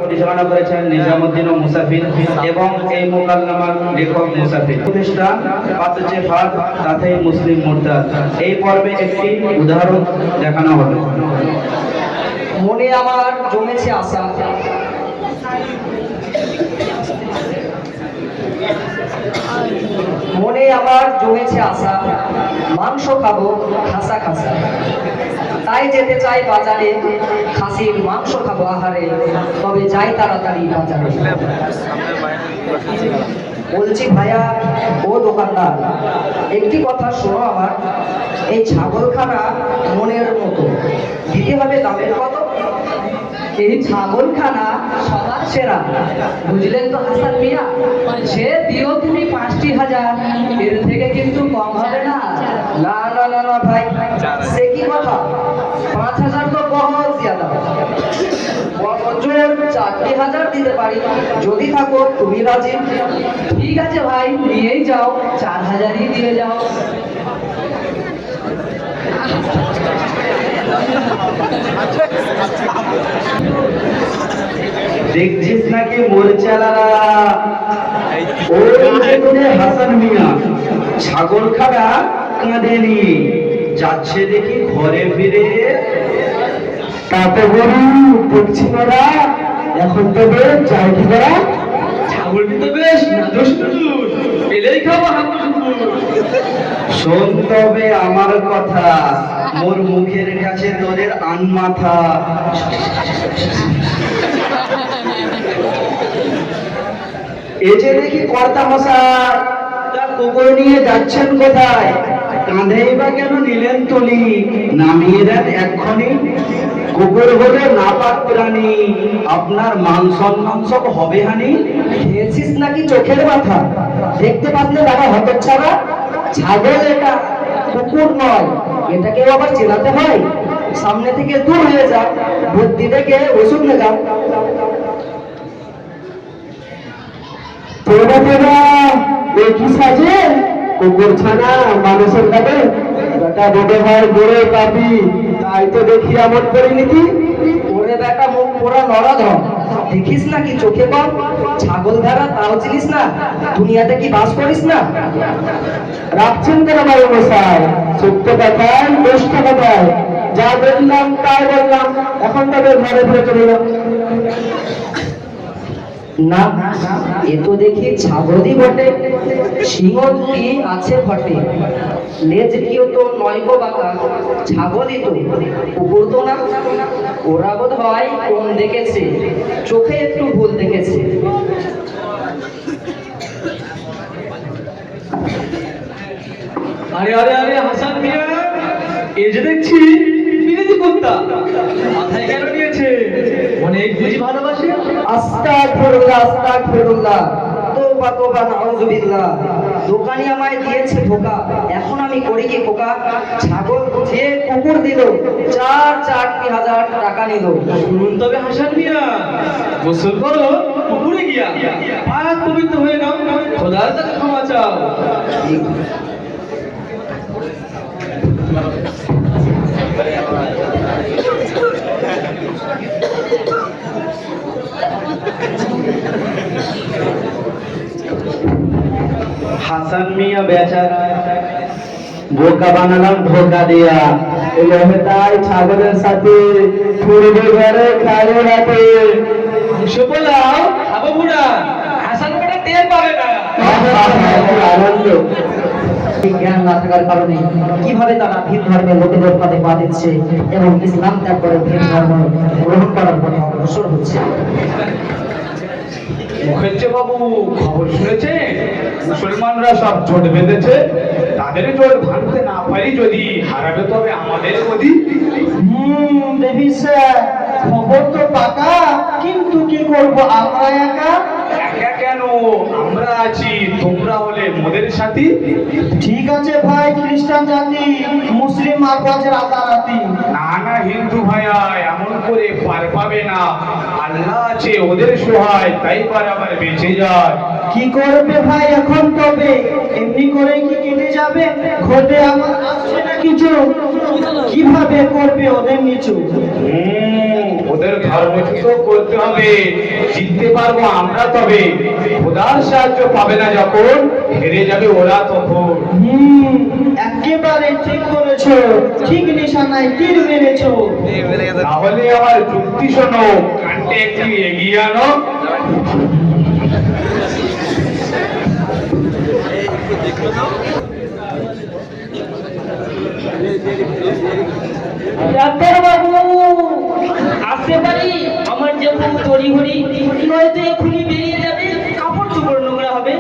পরিচালনা করেছেন নিজামুদ্দিন ও মুসাফির এবং এই মোকাল্লামার লেখক মুসাফির। প্রতিষ্ঠান পাঁচে ফাত তাতে মুসলিম মুরতাদ। এই পর্বে একটি উদাহরণ দেখানো হবে। মনে আমার জমেছে আশা, মনে আমার জমেছে আশা, মাংস খাবো খাসা খাসা, তাই যেতে চাই বাজারে, খাসির মাংস খাবো আহারে, তবে যাই তাড়াতাড়ি বাজারে। বলছি ভাইয়া ও দোকানদার, একটি কথা শোনো আমার, এই ছাগলখানা মনের মতো, দিতে হবে দামের কত? এই ছাগলখানা সবার সেরা, বুঝলেন তো হাসান মিয়া? সে দিও তুমি 5,000, এর থেকে কিন্তু কম হবে না। না না না না ভাই, সে কি কথা, 5,000 তো বহুত জ্যাদা। 4,000 দিতে পারি, যদি থাকো তুমি রাজি। ঠিক আছে ভাই, নিয়েই যাও, 4,000ই দিয়ে যাও। দেখছিস নাকি মোরচালারা, ওই যে হাসান মিয়া ছাগলখানা কাঁদেনি, যাচ্ছে দেখি ঘরে ফিরে। তাতে বলু দেখছি না, এখন তবে যাই কি করা, ছাগলটি তো বেশ নাদুস নাদুস, পেলেই খাবো হাঁপুস। শোন তবে আমার কথা, মোর মুখের কাছে তোদের আনমাথা। এই যে দেখি কর্তা মশাই, তা কুকুর নিয়ে যাচ্ছেন কোথায়? কাঁধেই বা কেন নিলেন তুলি, নামিয়ে দেন এক্ষুনি। কুকুর হলে নাপাক প্রাণী, আপনার মান সম্মান সব হবে হানি। খেয়েছিস নাকি চোখের মাথা, দেখতে পারলে দাদা হতচ্ছাড়া, ছাগল এটা, কুকুর নয়। এটাকেও আবার চেনাতে হয়? সামনে থেকে দূর হয়ে যা, বুদ্ধি থেকে ওষুধ নে যাও। তোরা তোরা দেখি সাজে কুকুর ছানা মানুষের কাছে, বেটা বড় ভাই বড় পাবি, তাই তো দেখি এমন পরিণতি। ওরে বেটা মুখ পোড়া নরাধম, দেখিস নাকি চোখে কম, ছাগল ভেড়া তাও চিনিস না, দুনিয়াতে কি বাস করিস না? রাখছেন কেন বাবু মশাই, সত্য কথায় দুষ্ট কথায়, যা বললাম তাই বললাম, এখন তাদের ঘরে ফিরে চলে যাও। না, এ তো দেখি ছাগলই বটে, সিংহটি আছে ফটে, লেজ কিও তো নয়কো বাঁকা, ছাগলই তো, কুকুর তো না। ওরা বোধ হয় কম দেখেছে, চোখে একটু ভুল দেখেছে। আরে আরে আরে হাসান মিয়া, এই যে দেখছি বিরোধী কুত্তা, মাথায় কেন নিয়েছে? অনেক বুঝি ভালোবাসে। আস্তাগফিরুল্লাহ আস্তাগফিরুল্লাহ, তওবা তওবা নাউযুবিল্লাহ। দোকানি আমায় দিয়েছে ধোকা, এখন আমি করি কি খোকা? ছাগল যে কুকুর দিল, 4,000 টাকা নিল। শুনুন তবে হাসান মিয়া, গোসল করো পুকুরে গিয়া, পাক পবিত্র হয়ে নাও, খোদার কাছে ক্ষমা চাও। হাসান মিয়া বেচারা বোকা বানালাম ধোকা দিয়া, এভাবে তাই ছাগলের সাথে ফুরবে ঘরে খাইও রাতে। পোলাও খাবো বুড়া, হাসান বেটা টের পাবে না। আনন্দ জ্ঞান না থাকার কারণে কিভাবে তারা ভিন ধর্মের লোকেদের পথে পা দিচ্ছে এবং ইসলাম ত্যাগ করে ভিন ধর্ম গ্রহণ করার পথে অগ্রসর হচ্ছে। মুখেজ্জে বাবু খবর শুনেছে, মুসলমানরা সব জোট বেঁধেছে, তাদের জোট ভাঙতে না পারি যদি, হারাবে তবে আমাদের গদি। দেখিস খবর তো পাকা, কিন্তু কি করব আমরা একা? একা কেন, আমরা আছি, তোমরা হলে মোদের সাথী। ঠিক আছে ভাই, খ্রিস্টান জাতি মুসলিম মারবাজে রাতারাতি। না না হিন্দু ভাইয়া, এমন করে পার পাবে না, আল্লাহ আছে ওদের সহায়, তাই পার আবার বেঁচে যায়। কি করবে ভাই এখন তবে, এমনি করে কি কেটে যাবে? ঘটে আমার আসছে না কিছু, কিভাবে করবে ওদের নিচু? ওদের ধর্মচ্যুত করতে হবে, জিততে পারবো আমরা, তবে খোদার সাহায্য পাবে না যখন, হেরে যাবে ওরা তখন। একেবারে ঠিক বলেছো, ঠিক নিশানায় তীর মেরেছো। তাহলে আমার যুক্তি শোনো, কানটা একটু এগিয়ে আনো। ডাক্তার বাবু আসতে পারি? আমার যে খুব তড়িঘড়ি, নয়তো এক্ষুনি বেরিয়ে যাবে, কাপড় চোপড় নোংরা হবে।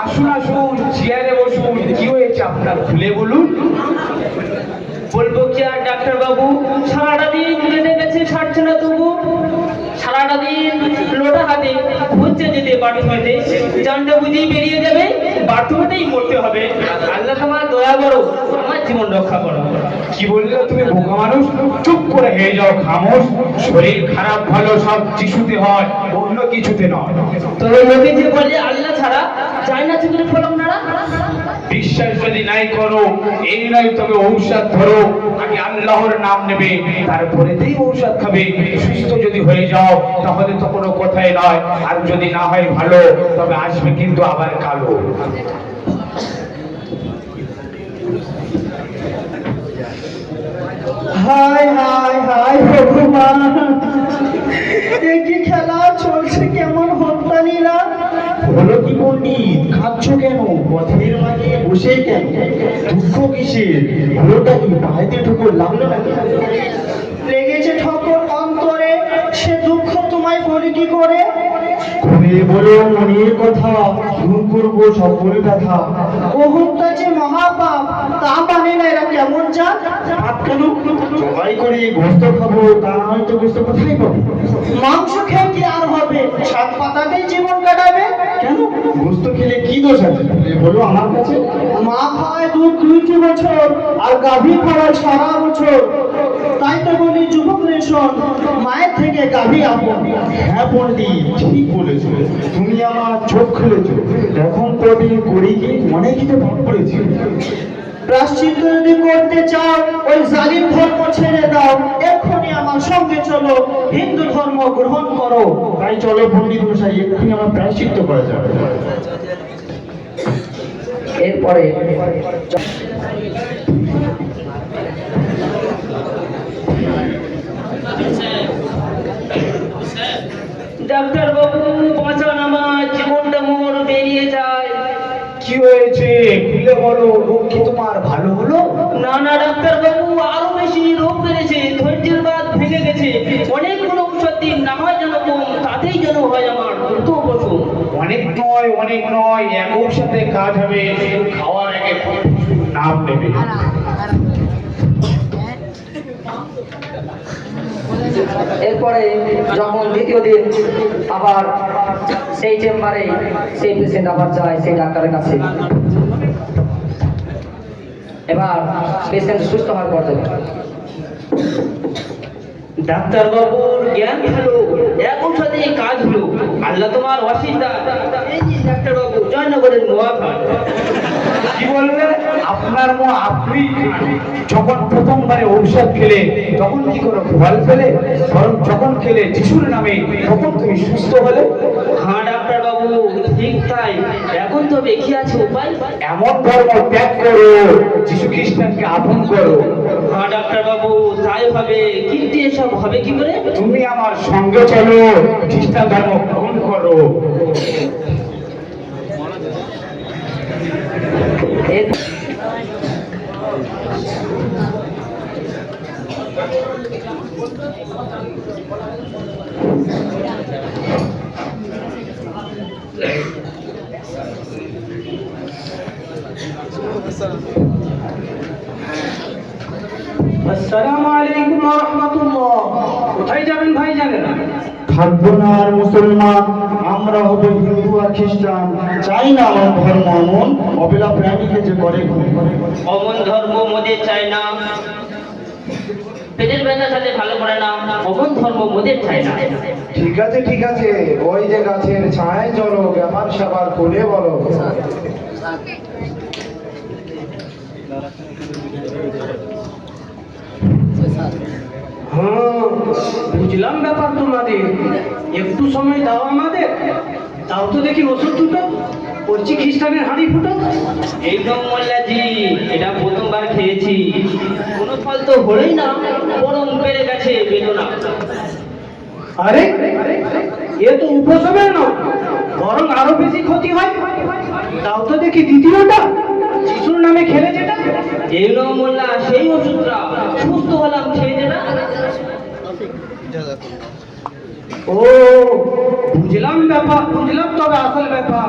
আসুন আসুন, চেয়ারে বসুন। কি হয়েছে আপনার, খুলে বলুন। বলবো কি আর ডাক্তার বাবু, সারাটা দিন কেটে গেছে, ছাড়ছে না তবু। সারাটা দিন লোটা হাতে হচ্ছে যেতে বাথরুমেতে, জানটা বুঝেই বেরিয়ে যাবে, বাথরুমেতেই মরতে হবে। আল্লাহ তোমার দয়া করো, আমার জীবন রক্ষা করো। কি বললে তুমি বোকা মানুষ? চুপ করে হয়ে যাও, খামোশ। শরীর খারাপ ভালো সব যিশুতে হয়, অন্য কিছুতে নয়। তবে লোকে যে বলে আল্লাহ ছাড়া যায় না চুকের ফলক নাড়া। বিশ্বাস যদি নাই করো, এই নয় তবে ঔষধ ধরো। আগে আল্লাহর নাম নেবে, তারপরেতেই ঔষধ খাবে। সুস্থ যদি হয়ে যাও তাহলে তো কোনো কথাই নয়, আর যদি না হয় ভালো, তবে আসবে কিন্তু আবার কালো। হায় হায় হায় ভগবান, এ কি খেলা চলছে, কেমন হত্যালীলা। হলো কি পণ্ডিত, কাঁদছো কেন? পথের মাঝে বসে কেন? দুঃখ কিসের? হলোটা কি, পায়েতে ঠোকর লাগলো নাকি? লেগেছে ঠোকর অন্তরে, সে দুঃখ তোমায় বলি কি করে? খুলে বলো মনের কথা, দূর করবো সকল ব্যথা। অহংকার যে মহাপাপ, তা মানে না এরা কেমন যা। পাপ কেন? জবাই করে গোস্ত খাবো, তা হয়তো গোস্ত কোথায় পাবো? মাংস খেয়ে কি আর হবে, শাক পাতাতেই জীবন কাটাবে। কেন? গোস্ত খেলে কি দোষ আছে বলো আমার কাছে? মা খাওয়ায় দুধ 2 বছর, আর গাভী খাওয়ায় সারা বছর। তাই তো বলি যুবক রেশন, মায়ের থেকে গাভী আপন। হ্যাঁ পণ্ডিত, ঠিক বলেছো, তুমি আমার চোখ খুলেছো। এখন তবে করি কি, মনে কি তো ভাব পড়েছি। প্রায়শ্চিত্ত যদি করতে চাও, ওই জালিম ধর্ম ছেড়ে দাও। এক্ষুনি আমার সঙ্গে চলো, হিন্দু ধর্ম গ্রহণ করো। তাই চলো পণ্ডিত মশাই, এক্ষুনি আমার প্রায়শ্চিত্ত করা যাবে। এরপরে ডাক্তার বাবু বাঁচান, আমার জীবনটা মোর বেরিয়ে যায়। কি হয়েছে, খুলে বলো। রোগ কি তোমার ভালো হলো? না না ডাক্তার বাবু, আরো বেশি রোগ বেড়েছে, ধৈর্যের বাঁধ ভেঙে গেছে। অনেকগুলো ঔষধ দিন, না হয় যেন কম, তাতেই যেন হয় আমার দ্রুত বসুন। অনেক নয়, অনেক নয়, এক ঔষধে কাজ হবে। শুধু খাওয়ার আগে নাম নেবে। এরপরে যখন দ্বিতীয় দিন আবার সেই চেম্বারে সেই পেশেন্ট আবার যায় সেই ডাক্তারের কাছে। এবার পেশেন্ট সুস্থ হওয়ার পর ডাক্তার বাবুর জ্ঞান হলো, এক ঔষধে কাজ হলো। আল্লাহ তোমার অসিদ্ধা। এই যে ডাক্তার বাবু, জয়নগরের মোয়াফাত। কি বললে? আপনার মো আপনি যখন প্রথমবারে ঔষধ খেলে তখন কি কোনো ফল পেলে? বরং যখন খেলে যিশুর নামে তখন তুমি সুস্থ হলে। হ্যাঁ ডাক্তার বাবু, ঠিক তাই। এখন তো বেশি আছে উপায়। এমন ধর্ম ত্যাগ করো, যিশু খ্রিস্টানকে আপন করো। হ্যাঁ ডাক্তার বাবু, তাই হবে, কিন্তু এসব হবে কি করে? তুমি আমার সঙ্গে চলো, খ্রিস্টান ধর্ম গ্রহণ করো। আসসালামু আলাইকুম ওয়া রাহমাতুল্লাহ। কোথায় যাবেন ভাই জানেন না? থাকবো না আর মুসলমান, আমরা হব হিন্দু আর খ্রিস্টান। চাই না আমার ধর্ম অমন, অবেলা প্রাণীকে যে করে খুন। অমন ধর্ম মোদের চাই না, পেটের ব্যথার সাথে ভালো করে না। অমন ধর্ম মোদের চাই না। ঠিক আছে ঠিক আছে, ওই যে গাছের ছায় চলো, ব্যাপার স্যাপার খুলে বলো। হ্যাঁ, বুঝলাম ব্যাপার তোমাদের। একটু সময় দাও আমাদের। তাও তো দেখি ওষুধ দুটো করছি খ্রিস্টানের হাঁড়ি ফুটো। একদম মোল্লাজি, এটা প্রথমবার খেয়েছি, কোনো ফল তো হলোই না, বরং বেড়ে গেছে বেদনা। আরে এ তো উপশমের নয়, বরং আরো বেশি ক্ষতি হয়। তাও তো দেখি দ্বিতীয়টা, যিশুর নামে খেলে যেটা। এই নাও মোল্লা সেই ওষুধটা, সুস্থ হলাম খেয়ে যেটা। ও বুঝলাম ব্যাপার, বুঝলাম তবে আসল ব্যাপার।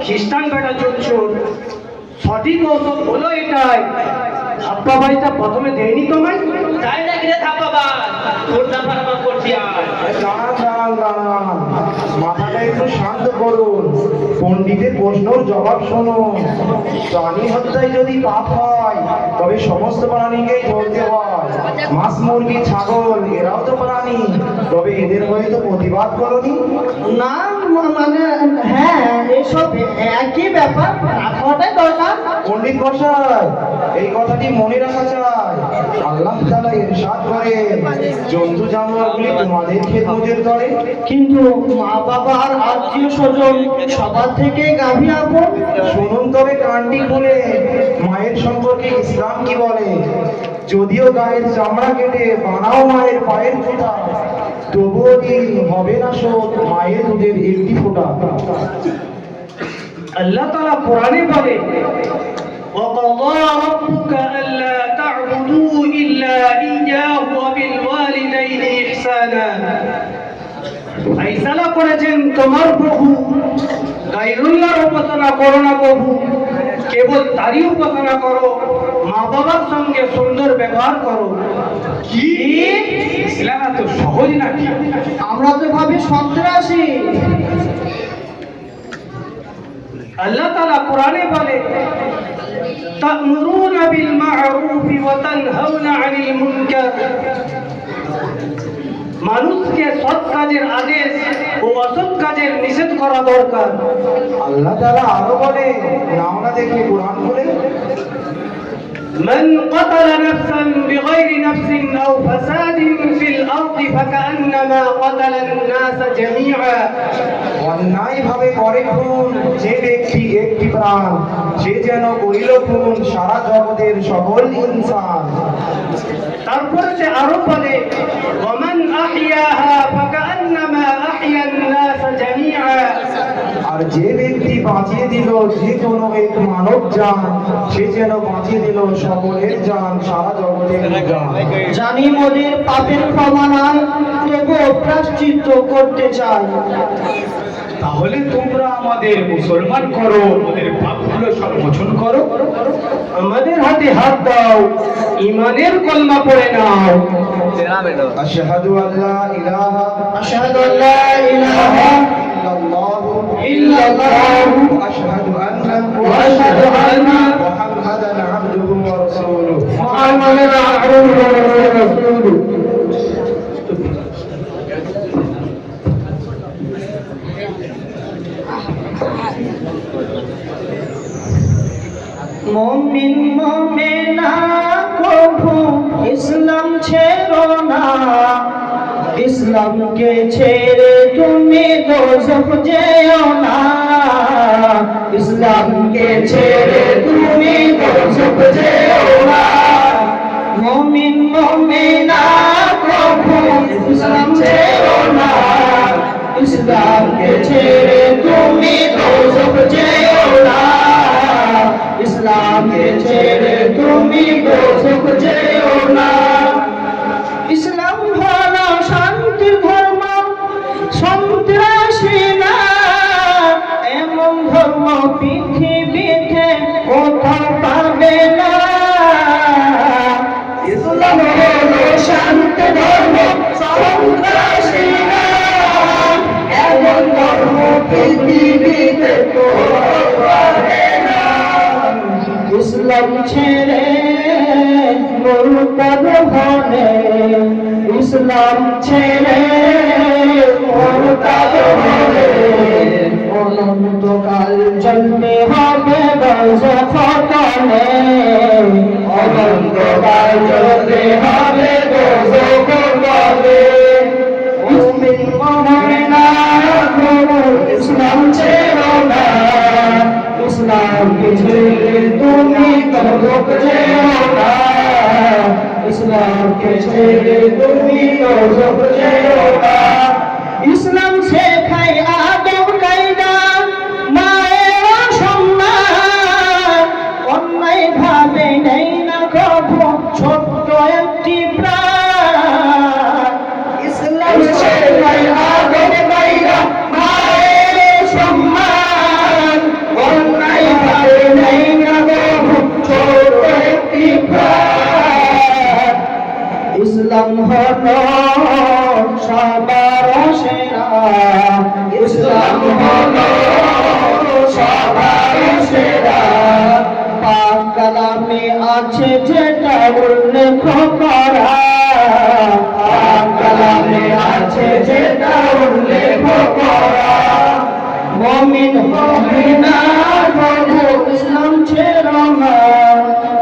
খ্রিস্টান বেটা চোর, সঠিক ঔষধ হলো এটাই। ধাপ্পা ভাইটা প্রথমে দেয়নি তোমায়? তাই নাকি রে থাপ্পাবা, তোর দাফা করছি আর। দাঁড়ান, মাথাটা একটু শান্ত করুন, পণ্ডিতের প্রশ্নর জবাব শুনুন। প্রাণী হত্যায় যদি পাপ হয় তবে সমস্ত প্রাণীকেই ধরতে হয়। মাছ, মুরগি, ছাগল এরাও তো প্রাণী, তবে এদের হয়ে তো প্রতিবাদ করনি। না মানে হ্যাঁ, এসব একই ব্যাপার, রাখাটাই দরকার। পণ্ডিত মশাই, এই কথাটি মনে রাখা চাই। আল্লাহ তাআলা ইরশাদ করে, জন্তু জানোয়ারগুলি তোমাদের খেদমতের করে। কিন্তু মা বাবা আর আত্মীয় স্বজন সবার থেকে গাভী আপন। শুনুন তবে কানটি খুলে, মায়ের সম্পর্কে ইসলাম কি বলে। যদিও গায়ের চামড়া কেটে বানাও মায়ের পায়ের ফোঁটা, তবুও কি হবে না শোধ মায়ের দুধের একটি ফোঁটা। আল্লাহ তাআলা কোরআনে বলে, وَقَضَى رَبُّكَ أَلَّا تَعْبُدُوا إِلَّا إِيَّاهُ وَبِالْوَالِدَيْنِ إِحْسَانًا। ফাইসালা করেছেন তোমার প্রভু, গায়রুল্লাহর উপাসনা করো না প্রভু, কেবল তারই উপাসনা করো, মা বাবার সঙ্গে সুন্দর ব্যবহার করো। কি ইসলাম এত সহজ নাকি? আমরা তো ভাবি সন্ত্রাসী। আল্লাহ তাআলা কোরআনে বলে, তা'মুরুনা বিল মা'রুফ ওয়া তানহাউনা 'আনিল মুনকার। মানুষকে সৎ কাজের আদেশ ও অসৎ কাজের নিষেধ করা দরকার। আল্লাহ তাআলা আরো বলে, নাও না দেখি কোরআন খুলে, من قتل نفسا بغير نفس أو فساد في الأرض فكأنما قتل الناس جميعا। অন্যায় ভাবে করে খুন যে ব্যক্তি একটি প্রাণ, সে যেন করিল খুন সারা জগতের সকল ইনসান। তারপরে সে আরো বলে, ومن أحياها فكأنما أحيا الناس جميعا। আর যে ব্যক্তি বাঁচিয়ে দিল যে কোনো এক মানব জান, সে যেন বাঁচিয়ে দিল সকলের জান, সারা জগতের জান। জানি মোদের পাপের ক্ষমা নাই, তবুও প্রায়শ্চিত্ত করতে চাই। তাহলে তোমরা আমাদের মুসলমান করো, ওদের পাপগুলো সব মোচন করো। আমাদের হাতে হাত দাও, ইমানের কলমা পড়ে নাও। আশহাদু আল্লা ইলাহা আশহাদু আল্লা ইলাহা ইল্লাল্লাহু ইল্লাল্লাহু ওয়া আশহাদু আন্না ওয়া আশহাদু আন্না মুহাম্মাদান আবদুহু ওয়া রাসূলুহু। মুহাম্মাদান আবদুহু ওয়া রাসূলুহু। মুমিন মুমিনা কভু ইসলাম ছেড়ো না, ইসলামকে ছেড়ে তুমি দোজখ যেও না, ইসলামকে ছেড়ে তুমি দোজখ যেও না। মুমিন মুমিনা কভু ইসলাম ছেড়ো না, ইসলামকে ছেড়ে তুমি দোজখ যেও না, ইসলামকে ছেড়ে তুমি দোজখ যেও না। ইসলাম হলো শান্তির ধর্ম, সন্ত্রাসী না, এমন ধর্ম পৃথিবীতে কোথাও পাবে না। ইসলাম হলো শান্ত ধর্ম, সন্ত্রাসী না, এমন ধর্ম পৃথিবীতে কোথাও পাবে না। ইসলাম ছেড়ে মুরতাদ হলে, ইসলাম ছেড়ে মুরতাদ হলে অনন্তকাল চলতে হবে দোজখে, অনন্তকাল চলতে হবে দোজখে। ইসলামকে ছেড়ে তুমি তরক যেও না, ইসলামকে ছেড়ে তুমি তরক যেও না। ইসলাম শেখায় আদব কায়দা, মায়ের সম্মান, অন্যায় ভাবে নেই না কভু ছোট্ট একটি প্রাণ। ইসলাম শেখায় আদব কায়দা, মায়ের সম্মান, অন্যায় ভাবে নেই না কভু ছোট্ট একটি প্রাণ। ইসলাম হলো সবার সেরা, ইসলাম হলো সবার সেরা। পাক কালামে আছে যেটা উল্লেখ করা, পাক কালামে আছে যেটা উল্লেখ করা। মুমিন মুমিনা প্রভু ইসলাম ছেড়ো না।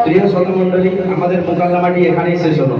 প্রিয় শ্রোতা মণ্ডলী, আমাদের মোকাল্লামাটি এখানেই শেষ হলো।